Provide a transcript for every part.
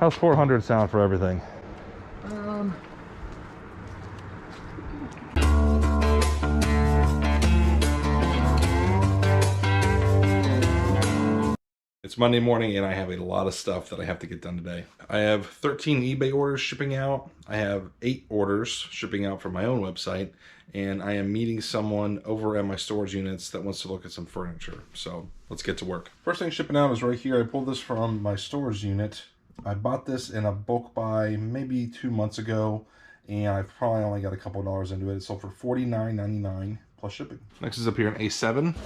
How's 400 sound for everything? It's Monday morning and I have a lot of stuff that I have to get done today. I have 13 eBay orders shipping out. I have 8 orders shipping out from my own website. And I am meeting someone over at my storage units that wants to look at some furniture. So let's get to work. First thing shipping out is right here. I pulled this from my storage unit. I bought this in a bulk buy maybe 2 months ago. And I've probably only got a couple dollars into it. It sold for $49.99 plus shipping. Next is up here an A7.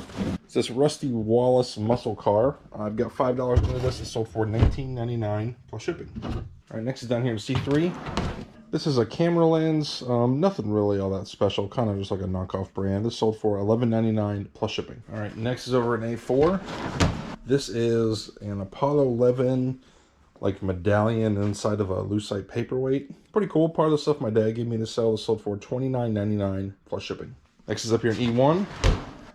It's this Rusty Wallace muscle car. I've got $5 into this. It sold for $19.99 plus shipping. All right, next is down here in C3. This is a camera lens. Nothing really all that special. Kind of just like a knockoff brand. This sold for $11.99 plus shipping. All right, next is over an A4. This is an Apollo 11 like medallion inside of a lucite paperweight. Pretty cool. Part of the stuff my dad gave me to sell. This sold for $29.99 plus shipping. Next is up here in E1.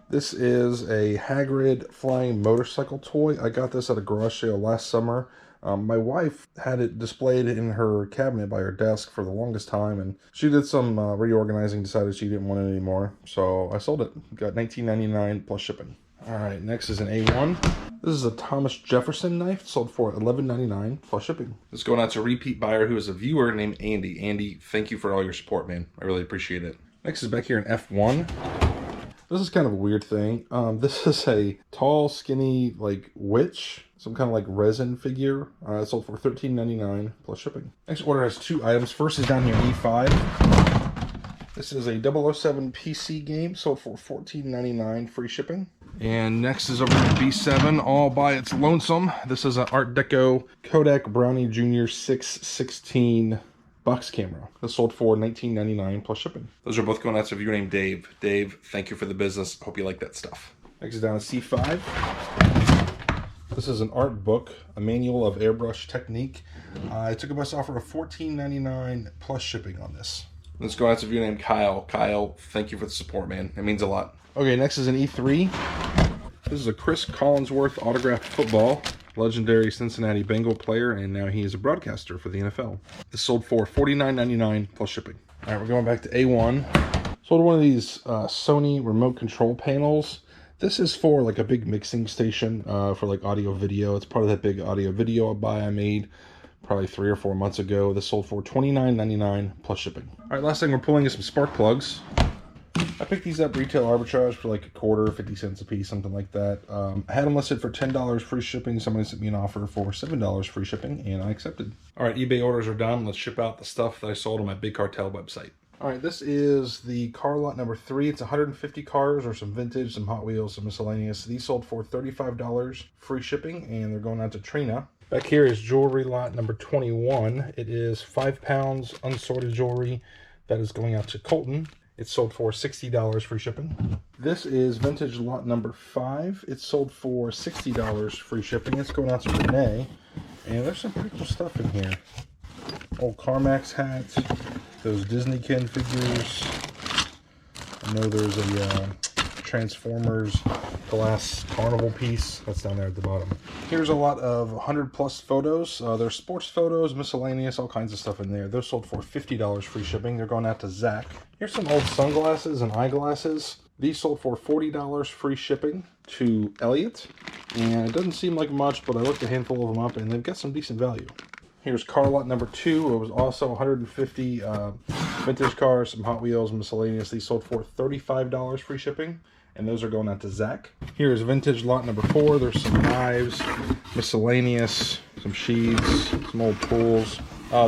This is a Hagrid flying motorcycle toy. I got this at a garage sale last summer. My wife had it displayed in her cabinet by her desk for the longest time, and she did some reorganizing, decided she didn't want it anymore, so I sold it. Got $19.99 plus shipping. All right, next is an A1. This is a Thomas Jefferson knife. It sold for $11.99 plus shipping. This is going out to a repeat buyer who is a viewer named Andy. Andy, thank you for all your support, man. I really appreciate it. Next is back here in F1. This is kind of a weird thing. This is a tall, skinny, like witch, some kind of like resin figure. It sold for $13.99 plus shipping. Next order has 2 items. First is down here in E5. This is a 007 PC game, sold for $14.99 free shipping. And next is over in B7, all by its lonesome. This is an Art Deco Kodak Brownie Jr. 616 box camera. This sold for $19.99 plus shipping. Those are both going out to a viewer named Dave. Dave, thank you for the business. Hope you like that stuff. Next is down to C5. This is an art book, a manual of airbrush technique. I took a best offer of $14.99 plus shipping on this. Let's go out to a viewer named Kyle. Kyle, thank you for the support, man. It means a lot. Okay, next is an E3. This is a Chris Collinsworth autographed football. Legendary Cincinnati Bengal player, and now he is a broadcaster for the NFL. This sold for $49.99 plus shipping. All right, we're going back to A1. Sold one of these Sony remote control panels. This is for like a big mixing station for like audio video. It's part of that big audio video buy I made probably 3 or 4 months ago. This sold for $29.99 plus shipping. All right, last thing we're pulling is some spark plugs. I picked these up retail arbitrage for like a quarter, 50 cents a piece, something like that. I had them listed for $10 free shipping. Somebody sent me an offer for $7 free shipping, and I accepted. All right, eBay orders are done. Let's ship out the stuff that I sold on my Big Cartel website. All right, this is the car lot number 3. It's 150 cars or some vintage, some Hot Wheels, some miscellaneous. These sold for $35 free shipping, and they're going out to Trina. Back here is jewelry lot number 21. It is 5 pounds unsorted jewelry that is going out to Colton. It's sold for $60 free shipping. This is vintage lot number 5. It's sold for $60 free shipping. It's going out to Renee. And there's some pretty cool stuff in here. Old Carmax hats. Those Disney Ken figures. I know there's a Transformers glass carnival piece. That's down there at the bottom. Here's a lot of 100+ photos. There's sports photos, miscellaneous, all kinds of stuff in there. Those sold for $50 free shipping. They're going out to Zach. Here's some old sunglasses and eyeglasses. These sold for $40 free shipping to Elliot. And it doesn't seem like much, but I looked a handful of them up and they've got some decent value. Here's car lot number 2. It was also 150 vintage cars, some Hot Wheels, miscellaneous. These sold for $35 free shipping. And those are going out to Zach. Here's vintage lot number 4. There's some knives, miscellaneous, some sheaths, some old tools.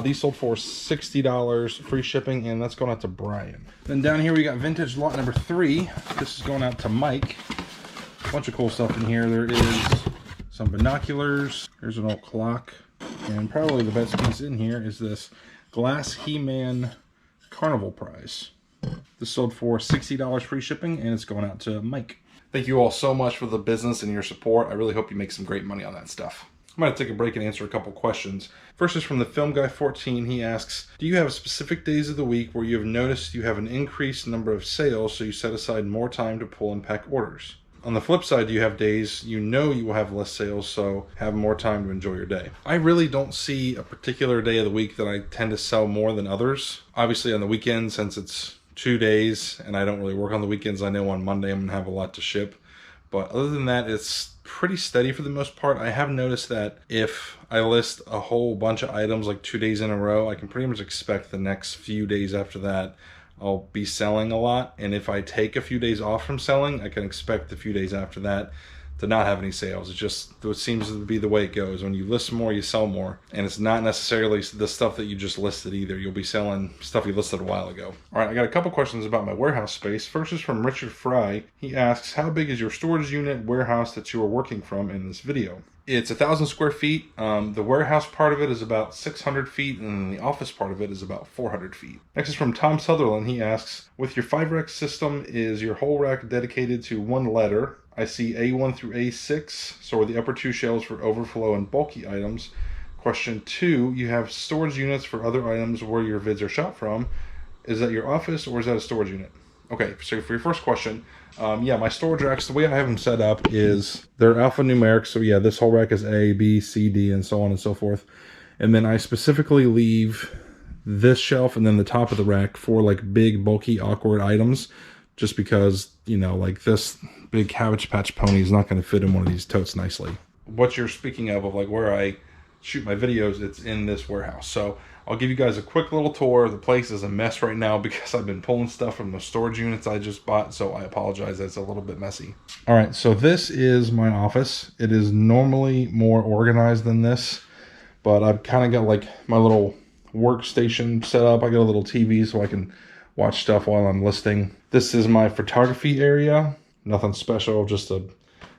These sold for $60 free shipping, and that's going out to Brian. Then down here we got vintage lot number 3. This is going out to Mike. A bunch of cool stuff in here. There is some binoculars. Here's an old clock. And probably the best piece in here is this glass He-Man Carnival prize. This sold for $60 free shipping, and it's going out to Mike. Thank you all so much for the business and your support. I really hope you make some great money on that stuff. I'm going to take a break and answer a couple questions. First is from the Film Guy 14. He asks, do you have specific days of the week where you have noticed you have an increased number of sales, so you set aside more time to pull and pack orders? On the flip side, you have days you know you will have less sales, so have more time to enjoy your day. I really don't see a particular day of the week that I tend to sell more than others. Obviously on the weekend, since it's 2 days and I don't really work on the weekends, I know on Monday I'm gonna have a lot to ship. But other than that, it's pretty steady for the most part. I have noticed that if I list a whole bunch of items like 2 days in a row, I can pretty much expect the next few days after that I'll be selling a lot. And if I take a few days off from selling, I can expect a few days after that to not have any sales. It's just, it seems to be the way it goes. When you list more, you sell more. And it's not necessarily the stuff that you just listed either. You'll be selling stuff you listed a while ago. All right, I got a couple questions about my warehouse space. First is from Richard Fry. He asks, how big is your storage unit warehouse that you are working from in this video? It's 1,000 square feet. The warehouse part of it is about 600 feet, and the office part of it is about 400 feet. Next is from Tom Sutherland. He asks, with your 5-rack system, is your whole rack dedicated to one letter? I see A1 through A6, so are the upper 2 shelves for overflow and bulky items. Question 2, you have storage units for other items where your vids are shot from. Is that your office or is that a storage unit? Okay, so for your first question, yeah, my storage racks, the way I have them set up is they're alphanumeric. So yeah, this whole rack is A, B, C, D, and so on and so forth. And then I specifically leave this shelf and then the top of the rack for like big, bulky, awkward items, just because, you know, like this big Cabbage Patch pony is not going to fit in one of these totes nicely. What you're speaking of like where I shoot my videos, it's in this warehouse. So I'll give you guys a quick little tour. The place is a mess right now because I've been pulling stuff from the storage units I just bought, so I apologize that it's a little bit messy. All right, so this is my office. It is normally more organized than this, but I've kind of got like my little workstation set up. I got a little TV so I can watch stuff while I'm listing. This is my photography area. Nothing special, just a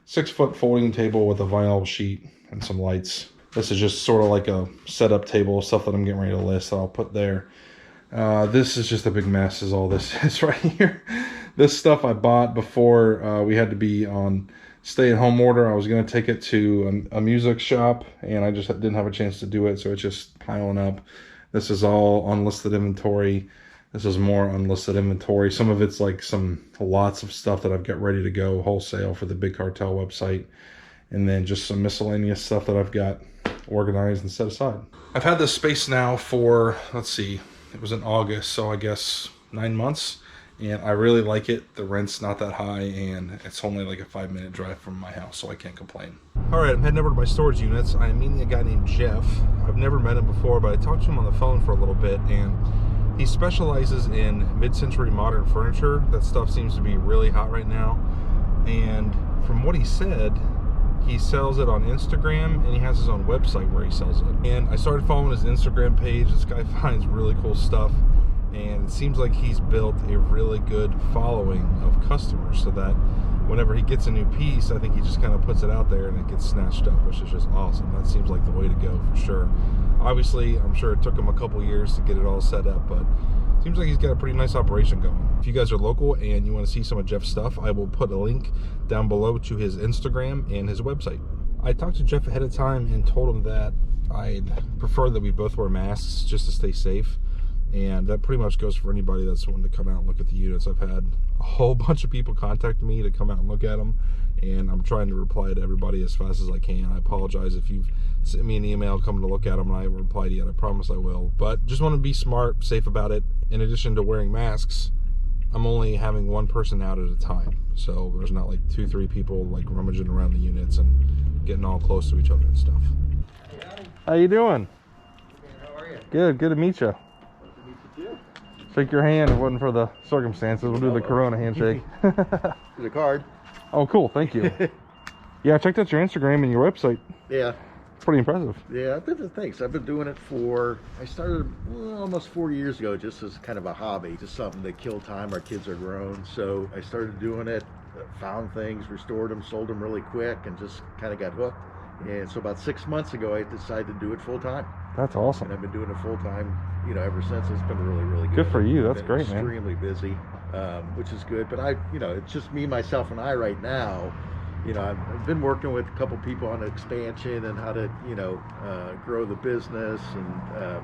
6-foot folding table with a vinyl sheet and some lights. This is just sort of like a setup table, stuff that I'm getting ready to list that I'll put there. This is just a big mess is all this is right here. This stuff I bought before we had to be on stay-at-home order. I was going to take it to a music shop, and I just didn't have a chance to do it, so it's just piling up. This is all unlisted inventory. This is more unlisted inventory. Some of it's like lots of stuff that I've got ready to go wholesale for the Big Cartel website. And then just some miscellaneous stuff that I've got organized and set aside. I've had this space now for, let's see, it was in August, so I guess 9 months. And I really like it. The rent's not that high, and it's only like a 5-minute drive from my house, so I can't complain. All right, I'm heading over to my storage units. I'm meeting a guy named Jeff. I've never met him before, but I talked to him on the phone for a little bit, and he specializes in mid-century modern furniture. That stuff seems to be really hot right now. And from what he said, he sells it on Instagram, and he has his own website where he sells it. And I started following his Instagram page. This guy finds really cool stuff, and it seems like he's built a really good following of customers, so that whenever he gets a new piece, I think he just kind of puts it out there and it gets snatched up, which is just awesome. That seems like the way to go for sure. Obviously, I'm sure it took him a couple years to get it all set up, but it seems like he's got a pretty nice operation going. If you guys are local and you want to see some of Jeff's stuff, I will put a link down below to his Instagram and his website. I talked to Jeff ahead of time and told him that I'd prefer that we both wear masks just to stay safe. And that pretty much goes for anybody that's wanting to come out and look at the units. I've had a whole bunch of people contact me to come out and look at them, and I'm trying to reply to everybody as fast as I can. I apologize if you've sent me an email coming to look at them and I haven't replied yet. I promise I will. But just want to be smart, safe about it. In addition to wearing masks, I'm only having one person out at a time. So there's not like 2-3 people like rummaging around the units and getting all close to each other and stuff. How you doing? How are you? Good to meet you. Shake your hand if it wasn't for the circumstances. We'll do the Corona handshake. There's a card. Oh, cool. Thank you. Yeah, I checked out your Instagram and your website. Yeah. It's pretty impressive. Yeah, thanks. I've been doing it I started almost 4 years ago just as kind of a hobby, just something to kill time. Our kids are grown. So I started doing it, found things, restored them, sold them really quick, and just kind of got hooked. And so about 6 months ago, I decided to do it full time. That's awesome. And I've been doing it full time, ever since. It's been really good. Good for you. That's great, man. Extremely busy, which is good. But it's just me, myself, and I right now. I've been working with a couple people on expansion and how to, grow the business, and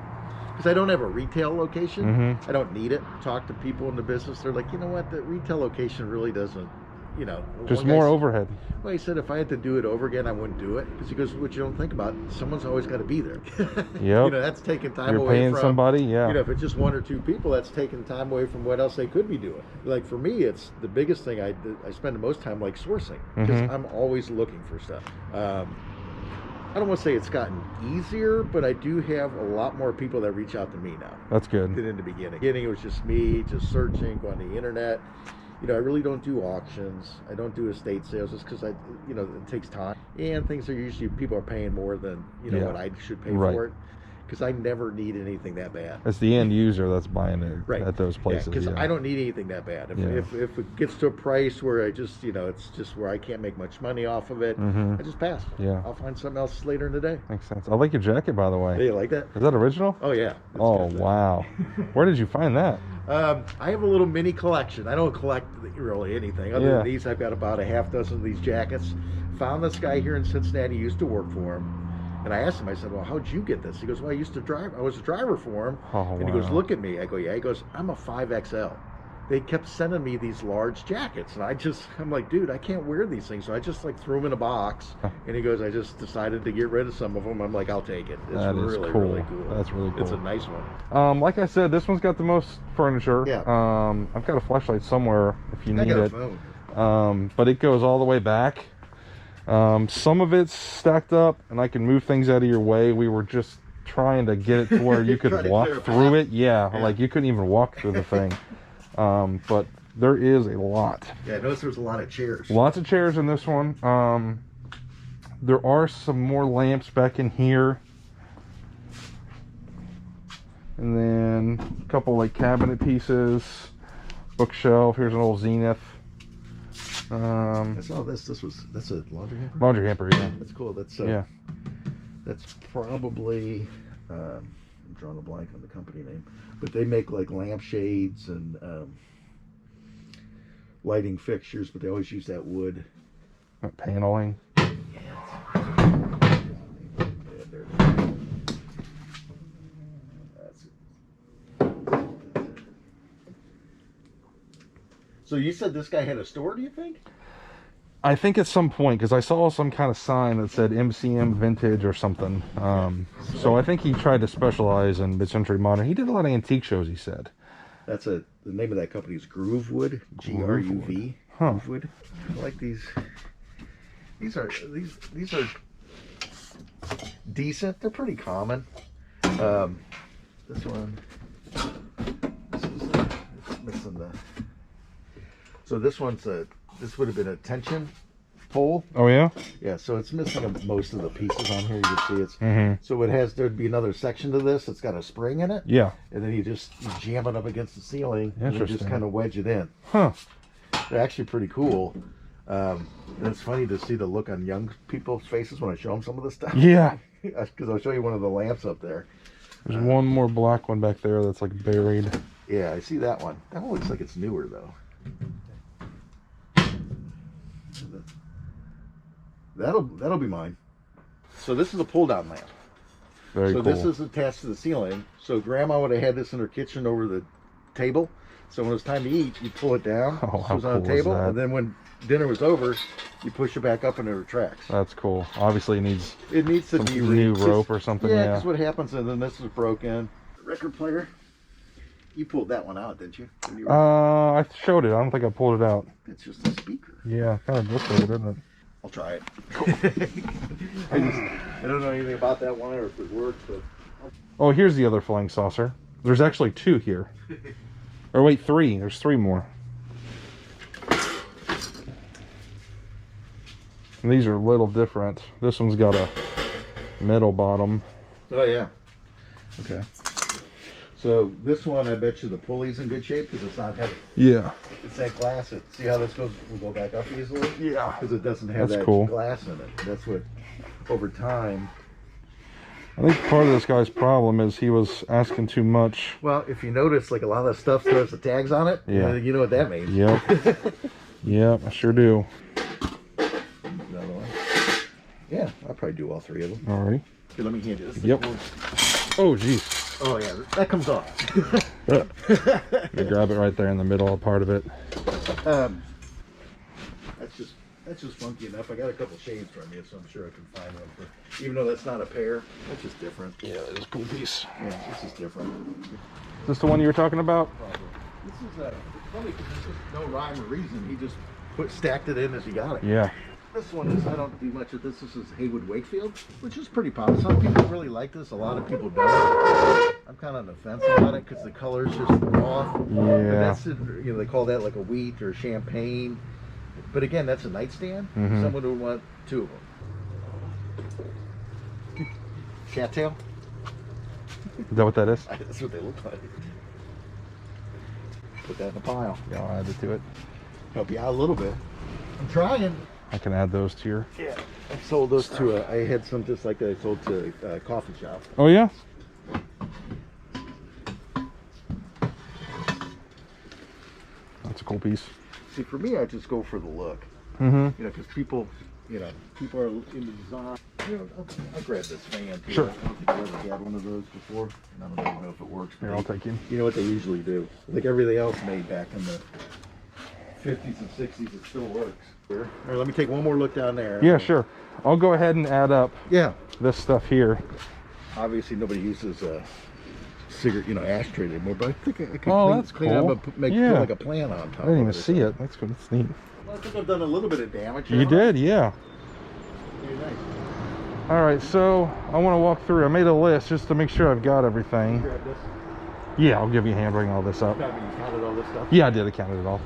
because I don't have a retail location, I don't need it. Talk to people in the business. They're like, you know what, the retail location really doesn't you know. Just one guy more said- overhead. Well, he said if I had to do it over again, I wouldn't do it. Because he goes, what you don't think about, someone's always got to be there. Yep. You know, that's taking time You're away paying from somebody, yeah. You know, if it's just one or two people, that's taking time away from what else they could be doing. Like for me, it's the biggest thing I spend the most time like sourcing because Mhm. I'm always looking for stuff. I don't want to say it's gotten easier, but I do have a lot more people that reach out to me now That's good. than in the beginning. It was just me, just searching, going on the internet. You know, I really don't do auctions. I don't do estate sales just because you know, it takes time. And things are usually, people are paying more than, you know, Yeah. what I should pay Right. for it. Because I never need anything that bad. It's the end user that's buying it Right. at those places. Because Yeah, I don't need anything that bad. If, Yeah. if it gets to a price where I just, you know, it's just where I can't make much money off of it, Mhm. I just pass. Yeah. I'll find something else later in the day. Makes sense. I like your jacket, by the Hey, way. you like that? Is that original? Oh, yeah. It's Oh, good. wow. Where did you find that? I have a little mini collection. I don't collect really anything. Other Yeah. than these, I've got about a half dozen of these jackets. Found this guy here in Cincinnati, used to work for him. And I asked him, I said, well, how'd you get this? He goes, well, I used to drive. I was a driver for him. Oh, And he goes, wow. look at me. I go, yeah. He goes, I'm a 5XL. They kept sending me these large jackets. And I'm like, dude, I can't wear these things. So I just like threw them in a box. And he goes, I just decided to get rid of some of them. I'm like, I'll take it. It's That is really, cool. really cool. That's really It's a cool. nice one. Like I said, this one's got the most furniture. Yeah. I've got a flashlight somewhere if you I need got a it. phone. But it goes all the way back. Some of it's stacked up, and I can move things out of your way. We were just trying to get it to where you Trying could to walk clear a through path. it. Yeah, Yeah. like you couldn't even walk through the thing. But there is a lot. Yeah, I noticed there was a lot of chairs. Lots of chairs in this one. There are some more lamps back in here. And then a couple like cabinet pieces, bookshelf. Here's an old Zenith. I saw this. That's a laundry hamper. Laundry hamper, yeah. That's cool. That's Yeah. That's probably I'm drawing a blank on the company name, but they make like lampshades and lighting fixtures, but they always use that wood. Paneling. Yeah, there it is. That's it. So you said this guy had a store, do you think? I think at some point, because I saw some kind of sign that said MCM Vintage or something. So I think he tried to specialize in mid-century modern. He did a lot of antique shows, he said. That's the name of that company is Groovewood, Gruv. Huh. Groovewood. I like these. These are decent. They're pretty common. This one. This is it's missing the. So this one's this would have been a tension pole. Oh, yeah? Yeah, so it's missing most of the pieces on here. You can see it's. Mm-hmm. So there'd be another section to this that's got a spring in it. Yeah. And then you jam it up against the ceiling and you just Interesting. kind of wedge it in. Huh. They're actually pretty cool. And it's funny to see the look on young people's faces when I show them some of this stuff. Yeah. Because I'll show you one of the lamps up there. There's one more black one back there that's like buried. Yeah, I see that one. That one looks like it's newer though. That'll be mine. So this is a pull down lamp. Very So cool. this is attached to the ceiling. So Grandma would have had this in her kitchen over the table. So when it was time to eat, you pull it down. Oh, so how it's on cool the is table, that? and then when dinner was over, you push it back up and it retracts. That's cool. Obviously it needs It needs to some be new just- rope or something. Yeah, Yeah. because what happens, and then this is broken. Record player. You pulled that one out, didn't you? When you were- I showed it. I don't think I pulled it out. It's just a speaker. Yeah, kind of looks like it, doesn't it? I'll try it. I don't know anything about that one or if it works, but Oh, here's the other flying saucer. There's actually two here. Or wait, three. There's three more. And these are a little different. This one's got a metal bottom. oh yeah. Okay. So this one, I bet you the pulley's in good shape because it's not heavy. Yeah. It's that glass. See how this goes? Will go back up easily. Yeah. Because it doesn't have That's that cool. glass in it. That's what, over time. I think part of this guy's problem is he was asking too much. Well, if you notice, like a lot of that stuff still has the tags on it. Yeah. You know what that means. Yep. Yep, I sure do. Another one. Yeah, I'll probably do all three of them. Alrighty. Here, let me hand you this. Yep. Oh, geez. Oh yeah, that comes off. You grab it right there in the middle part of it. That's just funky enough. I got a couple shades from you, so I'm sure I can find one for. Even though that's not a pair, that's just different. Yeah, it's a cool piece. Yeah, this is different. Is this the one you were talking about? Probably. This is it's funny because there's just no rhyme or reason. He just stacked it in as he got it. Yeah. This one is, I don't do much of this. This is Haywood Wakefield, which is pretty popular. Some people really like this. A lot of people don't. I'm kind of on the fence about it because the color's just off. Yeah. But that's, you know, they call that like a wheat or champagne. But again, that's a nightstand. Mm-hmm. Someone would want two of them. Cattail? Is that what that is? That's what they look like. Put that in the pile. Yeah, I'll add it to it. Help you out a little bit. I'm trying. I can add those to your... Yeah. I sold those to I had some just like that I sold to a coffee shop. Oh, yeah? That's a cool piece. See, for me, I just go for the look. Mm-hmm. You know, because people are into design. You know, I'll grab this fan too. Sure. I don't think I've ever had one of those before, and I don't even know if it works. Here, I'll take you. You know what they usually do? Like everything else made back in the 50s and 60s, it still works. Here. All right, let me take one more look down there. Yeah, sure. I'll go ahead and add up this stuff here. Obviously, nobody uses a cigarette, ashtray anymore, but I think I could that's clean cool. up and put like a plant on top. I didn't even of it. see it. That's good. That's neat. Well, I think I've done a little bit of damage. You did, yeah. Very nice. All right, so I want to walk through. I made a list just to make sure I've got everything. Grab this. Yeah, I'll give you a hand bringing all this up. You counted all this stuff? Yeah, I did. I counted it all.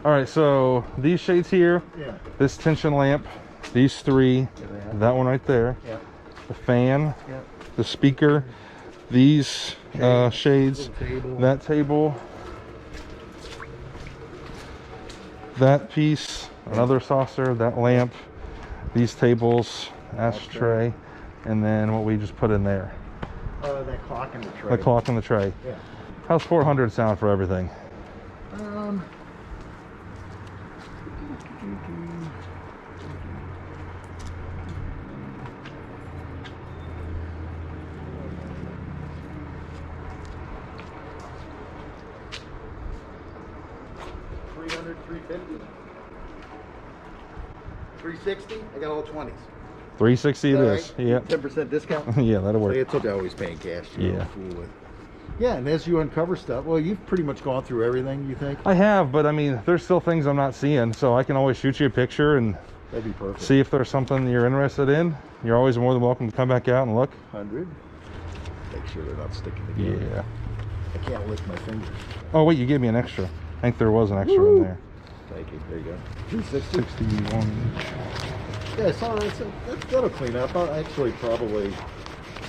All right, so these shades here, Yeah. this tension lamp, these three, that one right there, Yeah. the fan, Yeah. the speaker, these shades, Table. that table, that piece, another saucer, that lamp, these tables, ashtray, and then what we just put in there. That clock in the tray. The clock and the tray. Yeah. How's 400 sound for everything? $300, $350, $360. I got all 20s. 360 it is. Yeah. 10% discount. Yeah, that'll work. It's okay, always paying cash. Yeah. Fool with. Yeah, and as you uncover stuff, well, you've pretty much gone through everything. You think? I have, but I mean, there's still things I'm not seeing, so I can always shoot you a picture and That'd be perfect. see if there's something you're interested in. You're always more than welcome to come back out and look. 100. Make sure they're not sticking together. Yeah. I can't lick my fingers. Oh wait, you gave me an extra. I think there was an extra in there. Thank you. There you go. 360. 61. Yeah, so that'll clean up. I'll actually probably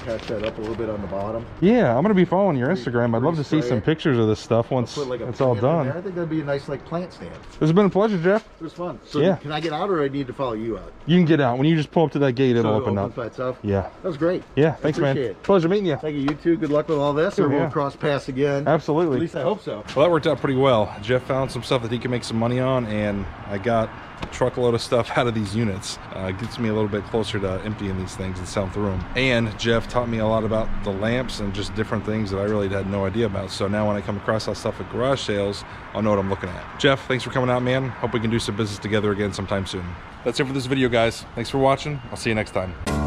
patch that up a little bit on the bottom. Yeah, I'm gonna be following your Instagram. I'd love to see Respray some it. pictures of this stuff once Put like a it's all plant in done. there. I think that'd be a nice like plant stand. This has been a pleasure, Jeff. It was fun. So Yeah. can I get out or I need to follow you out? You can get out. When you just pull up to that gate, it'll So it open up. opens by itself? Yeah. That was great. Yeah, thanks, man. Appreciate it. Pleasure meeting you. Thank you, you too. Good luck with all this, or Yeah. we'll cross paths again. Absolutely. At least I hope so. Well, that worked out pretty well. Jeff found some stuff that he can make some money on, and I got a truckload of stuff out of these units. It gets me a little bit closer to emptying these things and selling through them. And Jeff taught me a lot about the lamps and just different things that I really had no idea about. So now when I come across that stuff at garage sales, I'll know what I'm looking at. Jeff, thanks for coming out, man. Hope we can do some business together again sometime soon. That's it for this video, guys. Thanks for watching. I'll see you next time.